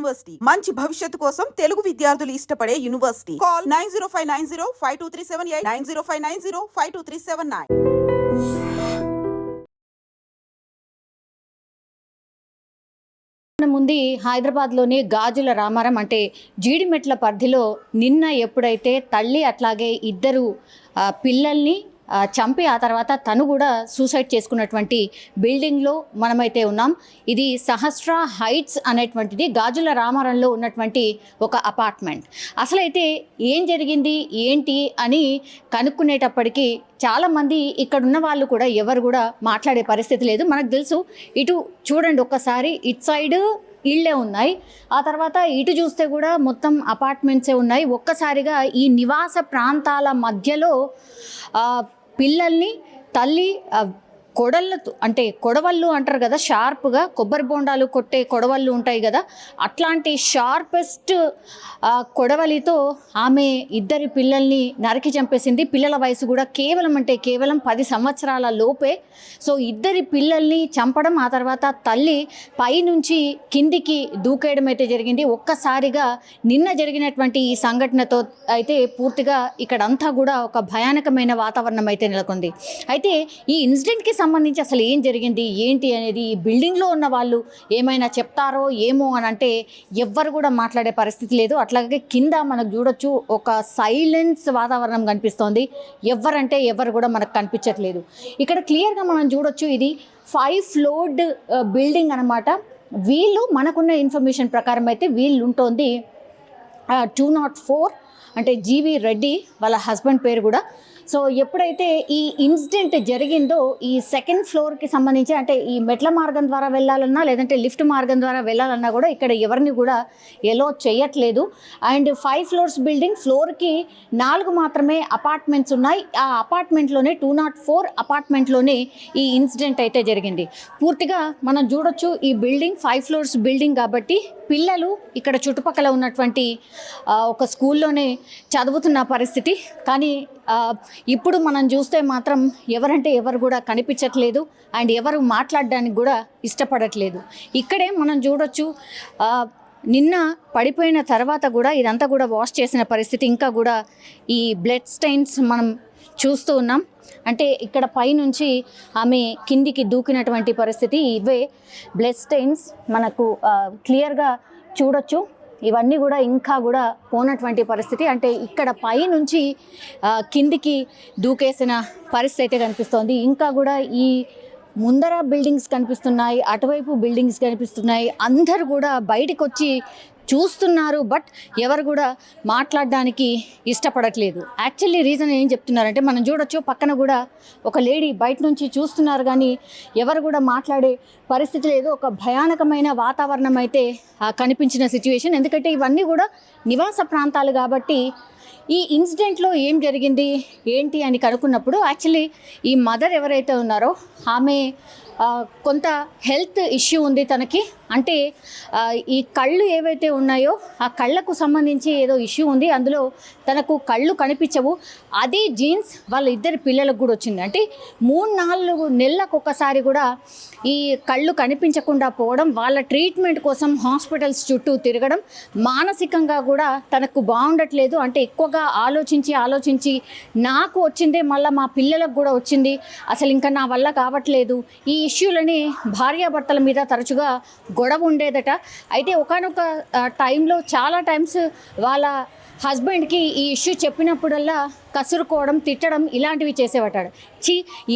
University మంచి భవిష్యత్తు కోసం తెలుగు విద్యార్థులు ఇష్టపడే యూనివర్సిటీ. కాల్ 9059052378 9059052379. ముందు హైదరాబాద్లోని గాజుల రామారం అంటే జీడిమెట్ల పరిధిలో నిన్న ఎప్పుడైతే తల్లి అట్లాగే ఇద్దరు పిల్లల్ని చంపి ఆ తర్వాత తను కూడా సూసైడ్ చేసుకున్నటువంటి బిల్డింగ్లో మనమైతే ఉన్నాం. ఇది సహస్ర హైట్స్ అనేటువంటిది గాజుల రామారంలో ఉన్నటువంటి ఒక అపార్ట్మెంట్. అసలైతే ఏం జరిగింది ఏంటి అని కనుక్కునేటప్పటికీ చాలామంది ఇక్కడ ఉన్న వాళ్ళు కూడా ఎవరు కూడా మాట్లాడే పరిస్థితి లేదు. మనకు తెలుసు, ఇటు చూడండి ఒక్కసారి, ఇటు సైడ్ ఇళ్ళే ఉన్నాయి, ఆ తర్వాత ఇటు చూస్తే కూడా మొత్తం అపార్ట్మెంట్సే ఉన్నాయి. ఒక్కసారిగా ఈ నివాస ప్రాంతాల మధ్యలో పిల్లల్ని తల్లి కొడళ్ళతో అంటే కొడవళ్ళు అంటారు కదా, షార్ప్గా కొబ్బరి బొండాలు కొట్టే కొడవళ్ళు ఉంటాయి కదా, అట్లాంటి షార్పెస్ట్ కొడవలితో ఆమె ఇద్దరి పిల్లల్ని నరికి చంపేసింది. పిల్లల వయసు కూడా కేవలం 10 సంవత్సరాల లోపే. సో ఇద్దరి పిల్లల్ని చంపడం, ఆ తర్వాత తల్లి పైనుంచి కిందికి దూకేయడం అయితే జరిగింది. ఒక్కసారిగా నిన్న జరిగినటువంటి ఈ సంఘటనతో అయితే పూర్తిగా ఇక్కడంతా కూడా ఒక భయానకమైన వాతావరణం అయితే నెలకొంది. అయితే ఈ ఇన్సిడెంట్కి సంబంధించి అసలు ఏం జరిగింది ఏంటి అనేది ఈ బిల్డింగ్లో ఉన్న వాళ్ళు ఏమైనా చెప్తారో ఏమో అని అంటే ఎవ్వరు కూడా మాట్లాడే పరిస్థితి లేదు. అట్లాగే కింద మనకు చూడొచ్చు ఒక సైలెన్స్ వాతావరణం కనిపిస్తోంది. ఎవరంటే ఎవరు కూడా మనకు కనిపించట్లేదు. ఇక్కడ క్లియర్గా మనం చూడొచ్చు, ఇది 5 ఫ్లోర్డ్ బిల్డింగ్ అనమాట. వీళ్ళు మనకున్న ఇన్ఫర్మేషన్ ప్రకారం అయితే వీళ్ళు ఉంటుంది 204 అంటే జీవి రెడ్డి, వాళ్ళ హస్బెండ్ పేరు కూడా. సో ఎప్పుడైతే ఈ ఇన్సిడెంట్ జరిగిందో ఈ 2nd ఫ్లోర్కి సంబంధించి అంటే ఈ మెట్ల మార్గం ద్వారా వెళ్ళాలన్నా లేదంటే లిఫ్ట్ మార్గం ద్వారా వెళ్ళాలన్నా కూడా ఇక్కడ ఎవరిని కూడా ఎలో చేయట్లేదు. అండ్ 5 ఫ్లోర్స్ బిల్డింగ్, ఫ్లోర్కి 4 మాత్రమే అపార్ట్మెంట్స్ ఉన్నాయి. ఆ అపార్ట్మెంట్లోనే 204 అపార్ట్మెంట్లోనే ఈ ఇన్సిడెంట్ అయితే జరిగింది. పూర్తిగా మనం చూడొచ్చు, ఈ బిల్డింగ్ 5 ఫ్లోర్స్ బిల్డింగ్ కాబట్టి పిల్లలు ఇక్కడ చుట్టుపక్కల ఉన్నటువంటి ఒక స్కూల్లోనే చదువుతున్న పరిస్థితి. కానీ ఇప్పుడు మనం చూస్తే మాత్రం ఎవరంటే ఎవరు కూడా కనిపించట్లేదు అండ్ ఎవరు మాట్లాడడానికి కూడా ఇష్టపడట్లేదు. ఇక్కడే మనం చూడొచ్చు, నిన్న పడిపోయిన తర్వాత కూడా ఇదంతా కూడా వాష్ చేసిన పరిస్థితి, ఇంకా కూడా ఈ బ్లడ్ స్టెయిన్స్ మనం చూస్తూ ఉన్నాం. అంటే ఇక్కడ పైనుంచి ఆమె కిందికి దూకినటువంటి పరిస్థితి, ఇవే బ్లడ్ స్టెయిన్స్ మనకు క్లియర్గా చూడొచ్చు. ఇవన్నీ కూడా ఇంకా కూడా పోనటువంటి పరిస్థితి. అంటే ఇక్కడ పైనుంచి కిందికి దూకేసిన పరిస్థితి అయితే కనిపిస్తోంది. ఇంకా కూడా ఈ ముందర బిల్డింగ్స్ కనిపిస్తున్నాయి, అటువైపు బిల్డింగ్స్ కనిపిస్తున్నాయి. అందరూ కూడా బయటకు వచ్చి చూస్తున్నారు, బట్ ఎవరు కూడా మాట్లాడడానికి ఇష్టపడట్లేదు. యాక్చువల్లీ రీజన్ ఏం చెప్తున్నారంటే మనం చూడొచ్చు, పక్కన కూడా ఒక లేడీ బయట నుంచి చూస్తున్నారు కానీ ఎవరు కూడా మాట్లాడే పరిస్థితి లేదు. ఒక భయానకమైన వాతావరణం అయితే కనిపించిన సిచ్యువేషన్. ఎందుకంటే ఇవన్నీ కూడా నివాస ప్రాంతాలు కాబట్టి ఈ ఇన్సిడెంట్లో ఏం జరిగింది ఏంటి అని కనుక్కున్నప్పుడు యాక్చువల్లీ ఈ మదర్ ఎవరైతే ఉన్నారో ఆమె కొంత హెల్త్ ఇష్యూ ఉంది తనకి. అంటే ఈ కళ్ళు ఏవైతే ఉన్నాయో ఆ కళ్ళకు సంబంధించి ఏదో ఇష్యూ ఉంది, అందులో తనకు కళ్ళు కనిపించవు. అదే జీన్స్ వాళ్ళ ఇద్దరు పిల్లలకు కూడా వచ్చింది. అంటే 3-4 నెలలకు ఒకసారి కూడా ఈ కళ్ళు కనిపించకుండా పోవడం, వాళ్ళ ట్రీట్మెంట్ కోసం హాస్పిటల్స్ చుట్టూ తిరగడం, మానసికంగా కూడా తనకు బాగుండట్లేదు. అంటే ఎక్కువగా ఆలోచించి నాకు వచ్చిందే మళ్ళీ మా పిల్లలకు కూడా వచ్చింది, అసలు ఇంకా నా వల్ల కావట్లేదు. ఈ ఇష్యూలని భార్యాభర్తల మీద తరచుగా గొడవ ఉండేదట. అయితే ఒకానొక టైంలో చాలా టైమ్స్ వాళ్ళ హస్బెండ్కి ఈ ఇష్యూ చెప్పినప్పుడల్లా కసురుకోవడం, తిట్టడం ఇలాంటివి చేసేవాటాడు.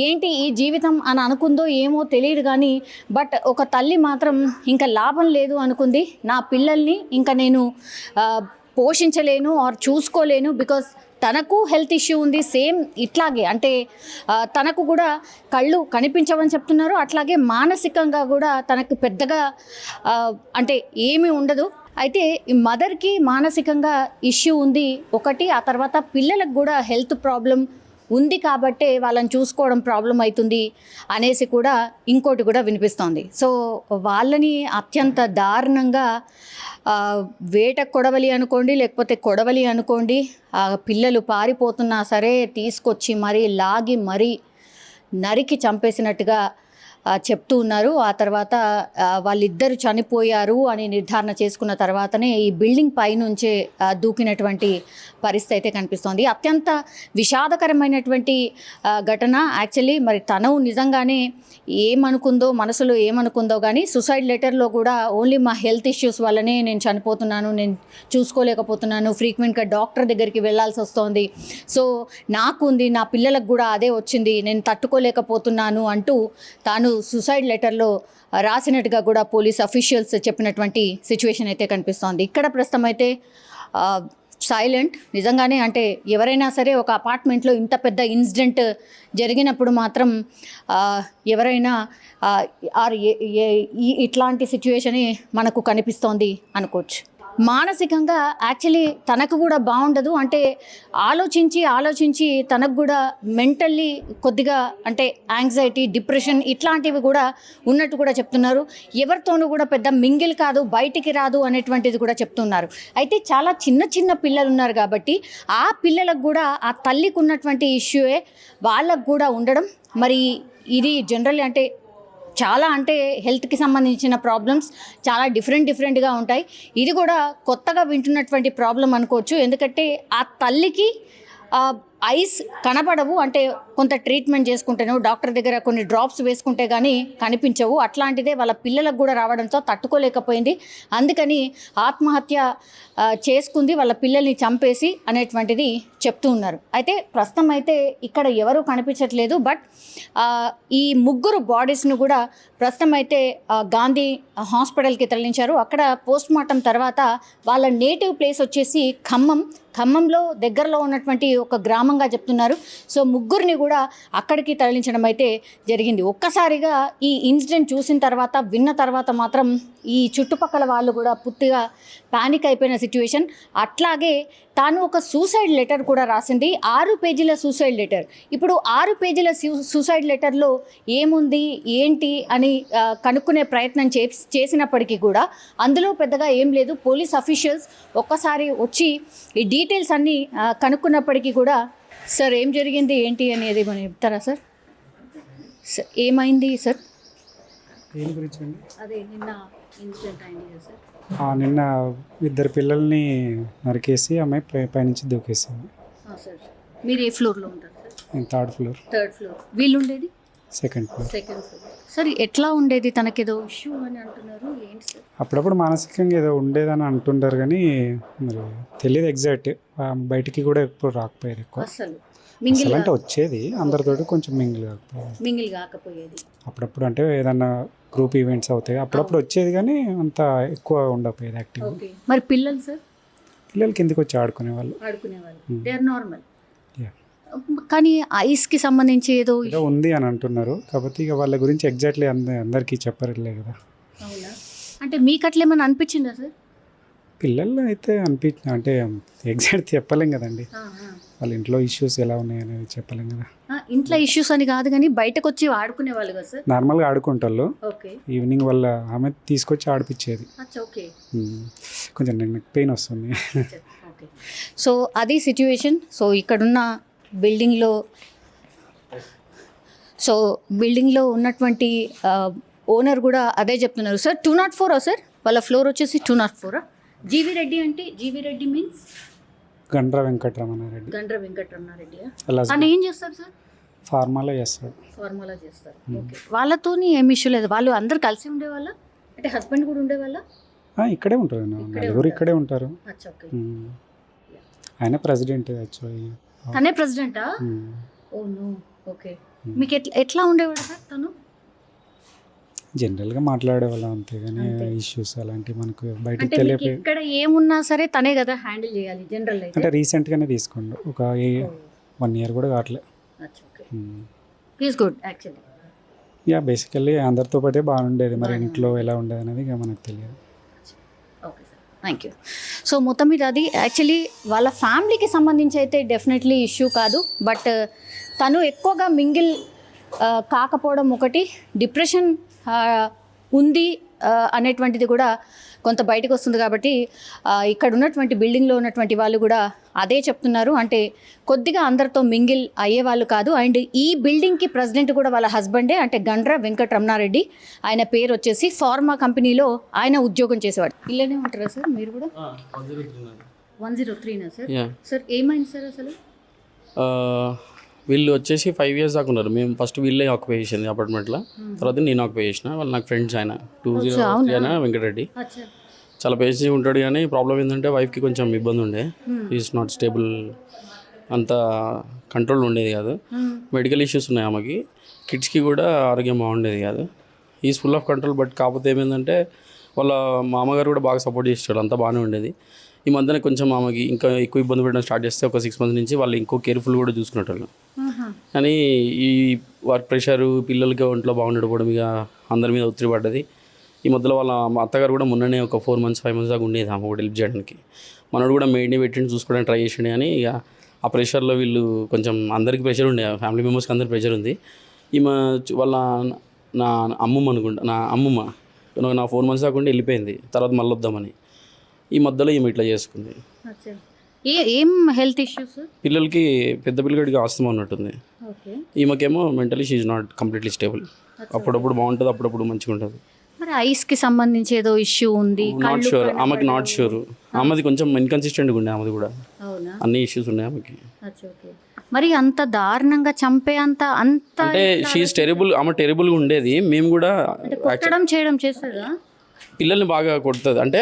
ఏంటి ఈ జీవితం అని అనుకుందో ఏమో తెలియదు కానీ బట్ ఒక తల్లి మాత్రం ఇంకా లాభం లేదు అనుకుంది. నా పిల్లల్ని ఇంకా నేను పోషించలేను ఆర్ చూసుకోలేను, బికాస్ తనకు హెల్త్ ఇష్యూ ఉంది సేమ్ ఇట్లాగే. అంటే తనకు కూడా కళ్ళు కనిపించవని చెప్తున్నారు. అట్లాగే మానసికంగా కూడా తనకు పెద్దగా అంటే ఏమీ ఉండదు. అయితే ఈ మదర్కి మానసికంగా ఇష్యూ ఉంది ఒకటి, ఆ తర్వాత పిల్లలకు కూడా హెల్త్ ప్రాబ్లం ఉంది కాబట్టే వాళ్ళని చూసుకోవడం ప్రాబ్లం అవుతుంది అనేసి కూడా ఇంకోటి కూడా వినిపిస్తోంది. సో వాళ్ళని అత్యంత దారుణంగా వేట కొడవలి అనుకోండి లేకపోతే కొడవలి అనుకోండి, పిల్లలు పారిపోతున్నా సరే తీసుకొచ్చి మరీ లాగి మరీ నరికి చంపేసినట్టుగా చెప్తూ ఉన్నారు. ఆ తర్వాత వాళ్ళిద్దరు చనిపోయారు అని నిర్ధారణ చేసుకున్న తర్వాతనే ఈ బిల్డింగ్ పైనుంచే దూకినటువంటి పరిస్థితి అయితే కనిపిస్తోంది. అత్యంత విషాదకరమైనటువంటి ఘటన. యాక్చువల్లీ మరి తను నిజంగానే ఏమనుకుందో, మనసులో ఏమనుకుందో కానీ సూసైడ్ లెటర్లో కూడా ఓన్లీ మా హెల్త్ ఇష్యూస్ వల్లనే నేను చనిపోతున్నాను, నేను చూసుకోలేకపోతున్నాను, ఫ్రీక్వెంట్గా డాక్టర్ దగ్గరికి వెళ్ళాల్సి వస్తోంది, సో నాకు ఉంది, నా పిల్లలకు కూడా అదే వచ్చింది, నేను తట్టుకోలేకపోతున్నాను అంటూ తాను సూసైడ్ లెటర్లో రాసినట్టుగా కూడా పోలీస్ అఫీషియల్స్ చెప్పినటువంటి సిచ్యువేషన్ అయితే కనిపిస్తోంది. ఇక్కడ ప్రస్తుతం అయితే సైలెంట్. నిజంగానే అంటే ఎవరైనా సరే ఒక అపార్ట్మెంట్లో ఇంత పెద్ద ఇన్సిడెంట్ జరిగినప్పుడు మాత్రం ఎవరైనా ఇట్లాంటి సిచ్యువేషనే మనకు కనిపిస్తోంది అనుకోవచ్చు. మానసికంగా యాక్చువల్లీ తనకు కూడా బాగుండదు. అంటే ఆలోచించి తనకు కూడా మెంటల్లీ కొద్దిగా అంటే యాంగ్జైటీ, డిప్రెషన్ ఇట్లాంటివి కూడా ఉన్నట్టు కూడా చెప్తున్నారు. ఎవరితోనూ కూడా పెద్ద మింగిల్ కాదు, బయటికి రాదు అనేటువంటిది కూడా చెప్తున్నారు. అయితే చాలా చిన్న పిల్లలు ఉన్నారు కాబట్టి ఆ పిల్లలకు కూడా ఆ తల్లికి ఉన్నటువంటి ఇష్యూయే వాళ్ళకు కూడా ఉండడం. మరి ఇది జనరల్లీ అంటే చాలా అంటే హెల్త్కి సంబంధించిన ప్రాబ్లమ్స్ చాలా డిఫరెంట్గా ఉంటాయి. ఇది కూడా కొత్తగా వింటున్నటువంటి ప్రాబ్లం అనుకోవచ్చు. ఎందుకంటే ఆ తల్లికి ఐస్ కనపడవు. అంటే కొంత ట్రీట్మెంట్ చేసుకుంటేనో డాక్టర్ దగ్గర కొన్ని డ్రాప్స్ వేసుకుంటే కానీ కనిపించవు. అట్లాంటిదే వాళ్ళ పిల్లలకు కూడా రావడంతో తట్టుకోలేకపోయింది. అందుకని ఆత్మహత్య చేసుకుంది, వాళ్ళ పిల్లల్ని చంపేసి అనేటువంటిది చెప్తూ ఉన్నారు. అయితే ప్రస్తుతం అయితే ఇక్కడ ఎవరూ కనిపించట్లేదు. బట్ ఈ ముగ్గురు బాడీస్ను కూడా ప్రస్తుతం అయితే గాంధీ హాస్పిటల్కి తరలించారు. అక్కడ పోస్ట్ మార్టం తర్వాత వాళ్ళ నేటివ్ ప్లేస్ వచ్చేసి ఖమ్మంలో దగ్గరలో ఉన్నటువంటి ఒక గ్రామంగా చెప్తున్నారు. సో ముగ్గురిని కూడా అక్కడికి తరలించడం అయితే జరిగింది. ఒక్కసారిగా ఈ ఇన్సిడెంట్ చూసిన తర్వాత, విన్న తర్వాత మాత్రం ఈ చుట్టుపక్కల వాళ్ళు కూడా పూర్తిగా పానిక్ అయిపోయిన సిచ్యువేషన్. అట్లాగే తాను ఒక సూసైడ్ లెటర్ కూడా రాసింది, 6 పేజీల సూసైడ్ లెటర్. ఇప్పుడు 6 పేజీల సూసైడ్ లెటర్లో ఏముంది ఏంటి అని కనుక్కునే ప్రయత్నం చేసినప్పటికీ కూడా అందులో పెద్దగా ఏం లేదు. పోలీస్ అఫీషియల్స్ ఒక్కసారి వచ్చి ఈ డీటెయిల్స్ అన్నీ కనుక్కున్నప్పటికీ కూడా, సార్ ఏం జరిగింది ఏంటి అనేది మనం చెప్తారా సార్? ఏమైంది సార్? దేని గురించి అండి? అదే నిన్న ఇన్సిడెంట్ అయింది కదా సార్. నిన్న 2 పిల్లల్ని నరికేసి అమ్మాయి పైనుంచి దూకేసింది. సార్ మీరు ఏ ఫ్లోర్లో ఉంటారు సార్? నేను 3rd ఫ్లోర్. 3rd floor. వీళ్ళు ఉండేది 2nd floor. 2nd floor. Sir ఎట్లా ఉండేది? తనకేదో ఇష్యూ అని అంటున్నారు, ఏంటి సార్? అప్పుడప్పుడు మానసికంగా ఏదో ఉండేదని అంటుంటారు కానీ మరి తెలియదు ఎగ్జాక్ట్. బయటికి కూడా ఎప్పుడు రాకపోయేది ఎక్కువ. అసలు అంటే వచ్చేది అందరితోటి, కొంచెం మింగిల్ కాకపోయేది. అప్పుడప్పుడు అంటే ఏదన్నా గ్రూప్ ఈవెంట్స్ అవుతాయి, అప్పుడప్పుడు వచ్చేది కానీ అంత ఎక్కువ ఉండకపోయేది యాక్టివ్. మరి పిల్లలు సార్? పిల్లలు కిందికి వచ్చి ఆడుకునేవాళ్ళు. They are normal. కానీ ఐస్కి సంబంధించి ఏదో ఉంది అని అంటున్నారు. కాబట్టి ఇక వాళ్ళ గురించి ఎగ్జాక్ట్లీ అందరికీ చెప్పరులే కదా. అవునా? అంటే మీకు అట్లా ఏమైనా అనిపించిందా సార్? పిల్లలు అయితే అంటే ఎగ్జాక్ట్ చెప్పలేం కదండి. వాళ్ళ ఇంట్లో ఇష్యూస్ ఎలా ఉన్నాయి అనేది చెప్పలేం కదా. ఇంట్లో ఇష్యూస్ అని కాదు కానీ బయటకు వచ్చి ఆడుకునే వాళ్ళు కదా సార్? నార్మల్గా ఆడుకుంటారు. ఈవినింగ్ వాళ్ళ ఆమె తీసుకొచ్చి ఆడిపించేది. కొంచెం నెక్ పెయిన్ వస్తుంది. సో అది సిచ్యువేషన్. సో ఇక్కడున్న బిల్డింగ్లో ఉన్నటువంటి ఓనర్ కూడా అదే చెప్తున్నారు. సార్ 204 సార్ వాళ్ళ ఫ్లోర్ వచ్చేసి 204. జీవి రెడ్డి అంటే జీవి రెడ్డి మీన్స్ గండ్ర వెంకటరమణారెడ్డి. అని ఏం చేస్తారు సార్? ఫార్మాలా చేస్తారు. ఓకే. వాళ్ళతోని ఏమి ఇష్యూ లేదు. వాళ్ళు అందరు కలిసి ఉండేవాళ్ళ, అంటే హస్బెండ్ కూడా ఉండేవాళ్ళ? ఇక్కడే ఉంటారు, నలుగురు ఇక్కడే ఉంటారు. ఆయన ప్రెసిడెంట్. తనే ప్రెసిడెంటా? Oh no. ఓకే. మీకు ఎట్లా ఉండేవాడు సార్ తను? జనరల్గా మాట్లాడేవాళ్ళం అంతేగాని ఇష్యూస్ అలాంటివి మనకు బయటకు తెలియదు. ఇక్కడ ఏమున్నా సరే తనే కదా హ్యాండిల్ చేయాలి జనరల్ అయితే. అంటే రీసెంట్గానే తీసుకోండి, ఒక 1 year కూడా కావట్లేదు. Is good actually. బేసికల్లీ అందరితో పాటే బాగుండేది. మరి ఇంట్లో ఎలా ఉండేది అనేది ఇక మనకు తెలియదు. Okay sir, thank you. So మొత్తం మీద అది యాక్చువల్లీ వాళ్ళ ఫ్యామిలీకి సంబంధించి అయితే డెఫినెట్లీ ఇష్యూ కాదు. బట్ తను ఎక్కువగా మింగిల్ కాకపోవడం ఒకటి, డిప్రెషన్ ఉంది అనేటువంటిది కూడా కొంత బయటకు వస్తుంది కాబట్టి ఇక్కడ ఉన్నటువంటి బిల్డింగ్లో ఉన్నటువంటి వాళ్ళు కూడా అదే చెప్తున్నారు. అంటే కొద్దిగా అందరితో మింగిల్ అయ్యేవాళ్ళు కాదు. అండ్ ఈ బిల్డింగ్కి ప్రెసిడెంట్ కూడా వాళ్ళ హస్బెండే, అంటే గండ్ర వెంకటరమణారెడ్డి. ఆయన పేరు వచ్చేసి ఫార్మా కంపెనీలో ఆయన ఉద్యోగం చేసేవాడు. ఇల్లనే ఉంటారా సార్ మీరు కూడా? 103నా సార్? సార్ ఏమైంది సార్ అసలు? వీళ్ళు వచ్చేసి 5 years దాకా ఉన్నారు. మేము ఫస్ట్ వీళ్ళే ఆక్యుపై చేసింది అపార్ట్మెంట్లో, తర్వాత నేను ఆక్యుపై చేసిన. వాళ్ళు నాకు ఫ్రెండ్స్. ఆయన 203 అయినా వెంకటరెడ్డి చాలా పేసి ఉంటాడు. కానీ ప్రాబ్లం ఏంటంటే వైఫ్కి కొంచెం ఇబ్బంది ఉండే. ఈజ్ నాట్ స్టేబుల్, అంత కంట్రోల్ ఉండేది కాదు. మెడికల్ ఇష్యూస్ ఉన్నాయి ఆమెకి. కిడ్స్కి కూడా ఆరోగ్యం బాగుండేది కాదు. Is full of control. But కాకపోతే ఏమైందంటే వాళ్ళ మామగారు కూడా బాగా సపోర్ట్ చేసేవాడు, అంతా బాగానే ఉండేది. ఈ మధ్యన కొంచెం ఆమెకి ఇంకా ఎక్కువ ఇబ్బంది పెట్టడం స్టార్ట్ చేస్తే ఒక 6 months నుంచి వాళ్ళు ఇంకో కేర్ఫుల్ కూడా చూసుకునేటోళ్ళు. కానీ ఈ వర్క్ ప్రెషరు, పిల్లలకి ఒంట్లో బాగుండకపోవడం, ఇక అందరి మీద ఒత్తిడి పడ్డది. ఈ మధ్యలో వాళ్ళ అత్తగారు కూడా మొన్ననే ఒక 4 months 5 months దాకా ఉండేది ఆమె కూడా హెల్ప్ చేయడానికి. మనోడు కూడా మెయిడ్ని పెట్టిండి చూసుకోవడానికి ట్రై చేసిండే. కానీ ఇక ఆ ప్రెషర్లో వీళ్ళు కొంచెం అందరికీ ప్రెషర్ ఉండే, ఫ్యామిలీ మెంబర్స్కి అందరికి ప్రెషర్ ఉంది. ఈమె వాళ్ళ నా అమ్మమ్మ అనుకుంటా, నా అమ్మమ్మ నా 4 months దాకా ఉండి వెళ్ళిపోయింది. తర్వాత మళ్ళీ వద్దామని ఈ మధ్యలో ఈమె ఇట్లా చేసుకుంది. ఏం హెల్త్ ఇష్యూస్? పిల్లలకి, పెద్ద పిల్లగాడికి ఆస్తమా ఉన్నట్టుంది. ఈమెకేమో mentally she is not completely stable. అప్పుడప్పుడు బాగుంటుంది, అప్పుడప్పుడు మంచిగా ఉంటుంది. మరి ఐస్కి సంబంధించి ఏదో ఇష్యూ ఉంది? నాట్ షూర్, ఆమెకి నాట్ షూర్. ఆమెది కొంచెం ఇన్కన్సిస్టెంట్గా ఉండే, ఆమెది కూడా అన్ని ఇష్యూస్ ఉన్నాయి ఆమెకి. మరి అంత దారుణంగా చంపే అంత అంటే షీఈస్ టెరిబుల్, ఆమె టెరిబుల్గా ఉండేది. మేము కూడా చేయడం చేస్తుందా? పిల్లల్ని బాగా కొడుతుంది. అంటే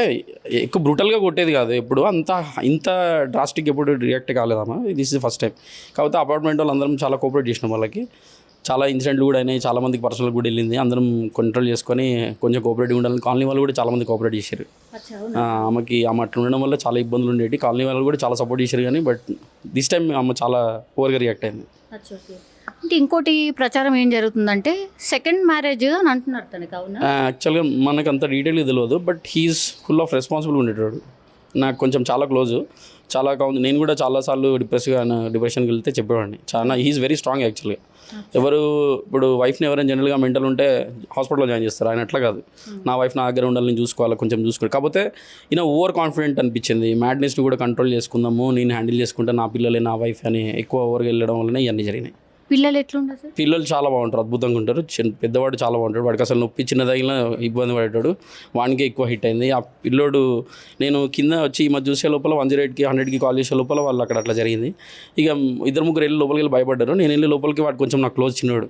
ఎక్కువ బ్రూటల్గా కొట్టేది కాదు ఎప్పుడు, ఇంత డ్రాస్టిక్ ఎప్పుడు రియాక్ట్ కాలేదమ్మా. This is first time. కాకపోతే అపార్ట్మెంట్ వాళ్ళు అందరం చాలా కోఆపరేట్ చేసినాం. వాళ్ళకి చాలా ఇన్సిడెంట్లు కూడా అయినాయి, చాలామందికి పర్సనల్ కూడా వెళ్ళింది. అందరం కంట్రోల్ చేసుకొని కొంచెం కోఆపరేటివ్ ఉండాలని కాలనీ వాళ్ళు కూడా చాలామంది కోఆపరేట్ చేశారు. ఆమె అట్లా ఉండడం వల్ల చాలా ఇబ్బందులు ఉండేవి. కాలనీ వాళ్ళు కూడా చాలా సపోర్ట్ చేశారు. కానీ బట్ దిస్ టైం ఆమె చాలా ఓవర్గా రియాక్ట్ అయింది. అంటే ఇంకోటి ప్రచారం ఏం జరుగుతుందంటే సెకండ్ మ్యారేజ్ అని అంటున్నారు తనకి. అవునా? యాక్చువల్గా మనకు అంత డీటెయిల్గా తెలియదు. But he's full of responsible ఉండేటాడు. నాకు కొంచెం చాలా క్లోజు, చాలా కావాలి. నేను కూడా చాలాసార్లు డిప్రెషన్కి వెళ్తే చెప్పేవాడిని. చాలా హీఈస్ వెరీ స్ట్రాంగ్ యాక్చువల్గా. ఎవరు ఇప్పుడు వైఫ్ని ఎవరైనా జనరల్గా మెంటల్ ఉంటే హాస్పిటల్లో జాయిన్ చేస్తారు. ఆయన అట్లా కాదు. నా వైఫ్ నా దగ్గర ఉండాలని చూసుకోవాలి, కొంచెం చూసుకోవాలి. కాకపోతే ఈయన ఓవర్ కాన్ఫిడెంట్ అనిపించింది. మ్యాడ్నెస్ని కూడా కంట్రోల్ చేసుకుందాము, నేను హ్యాండిల్ చేసుకుంటే నా పిల్లలే నా వైఫ్ అని ఎక్కువ ఓవర్గా వెళ్ళడం వల్లనే ఇవన్నీ జరిగినాయి. పిల్లలు ఎట్లుంటారు సార్? పిల్లలు చాలా బాగుంటారు, అద్భుతంగా ఉంటారు. పెద్దవాడు చాలా బాగుంటాడు. వాడికి అసలు నొప్పి చిన్న తగిలిన ఇబ్బంది పడేటాడు. వానికి ఎక్కువ హిట్ అయింది. ఆ పిల్లోడు నేను కింద వచ్చి ఈ మధ్య చూసే లోపల 108కి 100కి కాల్ చేసే లోపల వాళ్ళు అక్కడ అట్లా జరిగింది. ఇక 2-3 వెళ్ళి లోపలికి వెళ్ళి భయపడ్డారు. నేను వెళ్ళి లోపలికి వాడు కొంచెం నాకు క్లోజ్ చిన్నవాడు.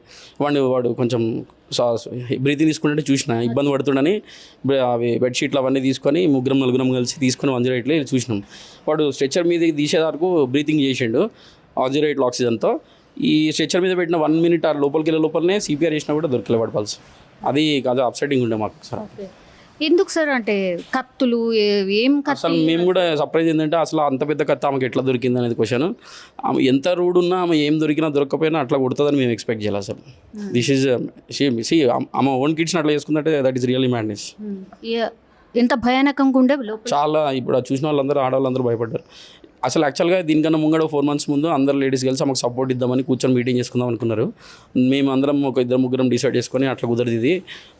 వాడు కొంచెం బ్రీతింగ్ తీసుకుంటే చూసిన ఇబ్బంది పడుతుండని అవి బెడ్షీట్లు అవన్నీ తీసుకొని 3-4 కలిసి తీసుకొని 108లో చూసినాం. వాడు స్ట్రెచ్చర్ మీద తీసే వరకు బ్రీతింగ్ చేసిండు 108 ఆక్సిజన్తో. ఈ స్ట్రెచ్చర్ మీద పెట్టిన 1 minute ఆ లోపలికి వెళ్ళే లోపలనే సిపిఆర్ చేసినా కూడా దొరకలే వాడు పల్స్. అది కాదు అప్సెటింగ్ ఉండే మాకు సార్. ఎందుకు సార్? అంటే కత్తులు ఏం అసలు మేము కూడా సర్ప్రైజ్ ఏంటంటే అసలు అంత పెద్ద కత్తి ఆమెకి ఎట్లా దొరికింది అనేది క్వశ్చన్. ఆమె ఎంత రూడ్ ఉన్నా ఆమె ఏం దొరికినా దొరకపోయినా అట్లా కొడుతుందని మేము ఎక్స్పెక్ట్ చేయాలి అసలు. దిస్ ఈజ్ ఆమె ఓన్ కిడ్స్ని అట్లా చేసుకుందంటే దట్ ఈస్ రియల్లీ మ్యాడ్నెస్. ఎంత భయానకంగా ఉండే చాలా. ఇప్పుడు చూసిన వాళ్ళందరూ ఆడవాళ్ళందరూ భయపడ్డారు. అసలు యాక్చువల్గా దీనికన్నా ముంగడ 4 months ముందు అందరు లేడీస్ కలిసి మాకు సపోర్ట్ ఇద్దామని కూర్చొని మీటింగ్ చేసుకుందాం అనుకున్నారు. మేము అందరం ఒక 2-3 డిసైడ్ చేసుకొని అట్లా కుదరదు, ఇది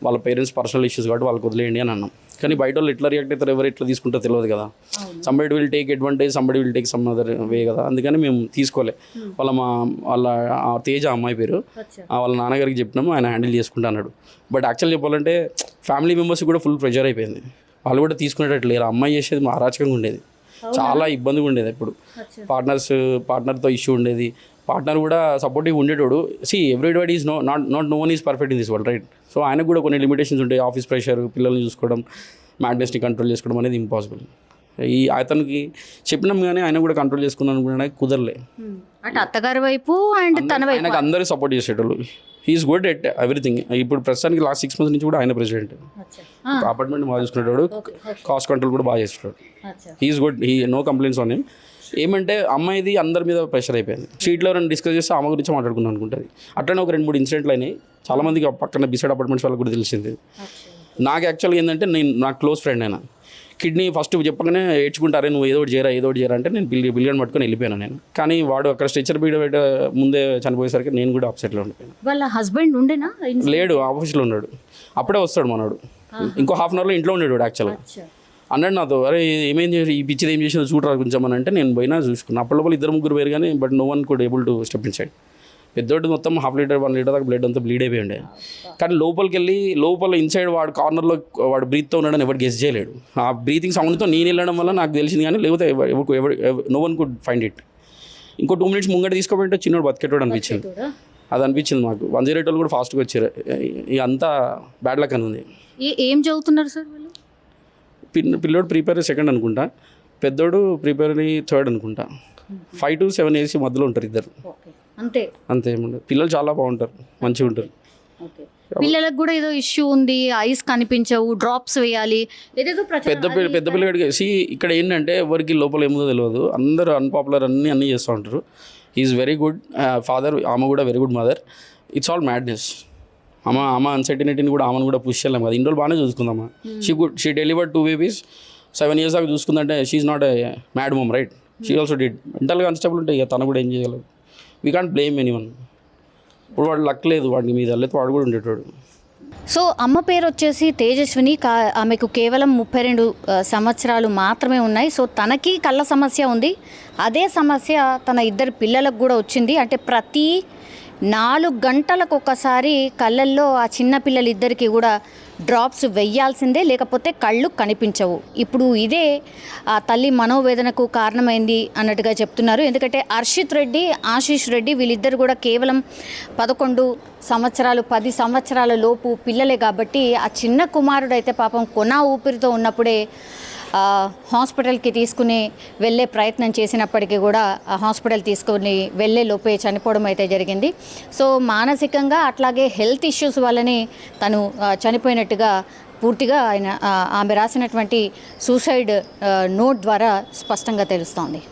వాళ్ళ పేరెంట్స్ పర్సనల్ ఇష్యూస్ కాబట్టి వాళ్ళకి వదిలేయండి అని అన్నాం. కానీ బయట వాళ్ళు ఎట్లా రియాక్ట్ అవుతారు, ఎవరు ఎట్లా తీసుకుంటారో తెలియదు కదా. Somebody will take advantage, somebody will take some other way కదా. అందుకని మేము తీసుకోలే. వాళ్ళ తేజ అమ్మాయి పేరు, వాళ్ళ నాన్నగారికి చెప్పినాము, ఆయన హ్యాండిల్ చేసుకుంటా అన్నాడు. బట్ యాక్చువల్ చెప్పాలంటే ఫ్యామిలీ మెంబర్స్ కూడా ఫుల్ ప్రెషర్ అయిపోయింది. వాళ్ళు కూడా తీసుకునేటట్లు లేరు. అమ్మాయి చేసేది అరాచకంగా ఉండేది, చాలా ఇబ్బందిగా ఉండేది. ఎప్పుడు పార్ట్నర్తో ఇష్యూ ఉండేది. పార్ట్నర్ కూడా సపోర్టివ్ ఉండేటోడు. Everybody is no one is perfect in this world, right? So ఆయనకు కూడా కొన్ని లిమిటేషన్స్ ఉంటాయి. ఆఫీస్ ప్రెషర్, పిల్లల్ని చూసుకోవడం, మ్యాడ్నెస్ని కంట్రోల్ చేసుకోవడం అనేది ఇంపాసిబుల్. అతనికి చెప్పినాం కానీ ఆయన కూడా కంట్రోల్ చేసుకున్నాను అనుకున్నానికి కుదరలే. అంటే అత్తగారి వైపు అండ్ తన వైపు ఆయనకు అందరూ సపోర్ట్ చేసేటోళ్ళు. He is good at everything. ఇప్పుడు ప్రస్తుతానికి లాస్ట్ 6 months నుంచి కూడా ఆయన ప్రెసిడెంట్. అపార్ట్మెంట్ బాగా చూసుకునేటోడు, కాస్ట్ కంట్రోల్ కూడా బాగా చేసేటాడు. He's good, no complaints on him. ఏమంటే అమ్మాయిది అందరి మీద ప్రెషర్ అయిపోయింది. స్ట్రీట్లో ఎవరైనా డిస్కస్ చేస్తే ఆమె గురించి మాట్లాడుకుందాం అనుకుంటుంది. అట్లనే ఒక 2-3 ఇన్సిడెంట్లు అయినాయి. చాలామందికి పక్కన బిసైడ్ అపార్ట్మెంట్స్ వాళ్ళకి కూడా తెలిసింది. నాకు యాక్చువల్గా ఏంటంటే నాకు క్లోజ్ ఫ్రెండ్ అయినా కిడ్నీ ఫస్ట్ చెప్పగానే ఏడ్చుకుంటారే నువ్వు ఏదో ఒకటి చేయరా అంటే నేను బిలియన్ పట్టుకొని వెళ్ళిపోయాను నేను. కానీ వాడు అక్కడ స్ట్రెచ్చర్ బీడ ముందే చనిపోయేసరికి నేను కూడా అప్సెట్లో ఉండిపోయాను. వాళ్ళ హస్బెండ్ ఉండేనా? లేడు, ఆఫీస్లో ఉన్నాడు. అప్పుడే వస్తాడు మనోడు. ఇంకో హాఫ్ అన్ అవర్లో ఇంట్లో ఉండేవాడు యాక్చువల్గా. అన్నాడు నాతో, అరే ఏమేం చేసి ఈ పిచ్చిది ఏం చేసిందో చూడరా కొంచెం అని అంటే నేను పోయినా చూసుకున్నాను. అప్పటి ఇద్దరు ముగ్గురు వేరు కానీ but no one could able to step inside. పెద్దోటి మొత్తం 1/2 లీటర్ 1 లీటర్ దాకా బ్లడ్ అంతా బ్లీడ్ అయిపోయి ఉండే. కానీ లోపలికి వెళ్ళి లోపల ఇన్సైడ్ వాడు కార్నర్లో వాడు బ్రీత్తో ఉన్నాడని ఎవరు గెస్ చేయలేడు. ఆ బ్రీతింగ్ సౌండ్తో నేను వెళ్ళడం వల్ల నాకు తెలిసింది, కానీ లేకపోతే no one could find it. ఇంకో 2 minutes ముంగట తీసుకోబోయింటే చిన్నోడు బతికేటోడు అనిపించింది. అది అనిపించింది మాకు. 108 వాళ్ళు కూడా ఫాస్ట్గా వచ్చారు. ఇక అంతా బ్యాడ్ లక్ అని ఉంది. ఏం చదువుతున్నారు సార్ వాళ్ళు? పిల్లోడు ప్రిపేర్ సెకండ్ అనుకుంటా, పెద్దోడు ప్రిపేర్ 3rd అనుకుంటా. 5 to 7 ఏసి మధ్యలో ఉంటారు ఇద్దరు. అంతే అంతే ఏముండదు. పిల్లలు చాలా బాగుంటారు, మంచిగా ఉంటారు. పిల్లలకు కూడా ఏదో ఇష్యూ ఉంది, ఐస్ కనిపించవు, డ్రాప్స్ వేయాలి, ఏదేదో పెద్ద పిల్లడికి ఇక్కడ ఏంటంటే ఎవరికి లోపల ఏముందో తెలియదు. అందరూ అన్పాపులర్ అన్నీ చేస్తూ ఉంటారు. ఈజ్ వెరీ గుడ్ ఫాదర్, ఆమె కూడా very good mother. It's all madness. అమ్మ అన్సర్టినిటీని కూడా ఆమెను కూడా పుష్ చేయలేము కదా. ఇన్ని రోజులు బాగానే చూసుకుందామా. షీ డెలివర్డ్ 2 babies 7 years దాకా చూసుకుందంటే she's not a mad mom, right? She also did. మెంటల్గా అన్స్టేబుల్ ఉంటే ఇక తను కూడా ఏం చేయగలదు. We can't blame anyone. ఇప్పుడు వాడు లక్ లేదు వాడికి మీద, లేకపోతే వాడు కూడా ఉండేటోడు. సో అమ్మ పేరు వచ్చేసి తేజస్విని. ఆమెకు కేవలం 32 సంవత్సరాలు మాత్రమే ఉన్నాయి. సో తనకి కళ్ళ సమస్య ఉంది. అదే సమస్య తన 2 పిల్లలకు కూడా వచ్చింది. అంటే ప్రతి 4 గంటలకు ఒకసారి కళ్ళల్లో ఆ చిన్న పిల్లలిద్దరికీ కూడా డ్రాప్స్ వెయ్యాల్సిందే, లేకపోతే కళ్ళు కనిపించవు. ఇప్పుడు ఇదే ఆ తల్లి మనోవేదనకు కారణమైంది అన్నట్టుగా చెప్తున్నారు. ఎందుకంటే హర్షిత్ రెడ్డి, ఆశీష్ రెడ్డి వీళ్ళిద్దరు కూడా కేవలం 11 సంవత్సరాలు 10 సంవత్సరాల లోపు పిల్లలే కాబట్టి ఆ చిన్న కుమారుడైతే పాపం కొనా ఊపిరితో ఉన్నప్పుడే హాస్పిటల్కి తీసుకుని వెళ్ళే ప్రయత్నం చేసినప్పటికీ కూడా ఆ హాస్పిటల్ తీసుకుని వెళ్ళే లోపే చనిపోవడం అయితే జరిగింది. సో మానసికంగా అట్లాగే హెల్త్ ఇష్యూస్ వల్లనే తను చనిపోయినట్టుగా పూర్తిగా ఆమె రాసినటువంటి సూసైడ్ నోట్ ద్వారా స్పష్టంగా తెలుస్తోంది.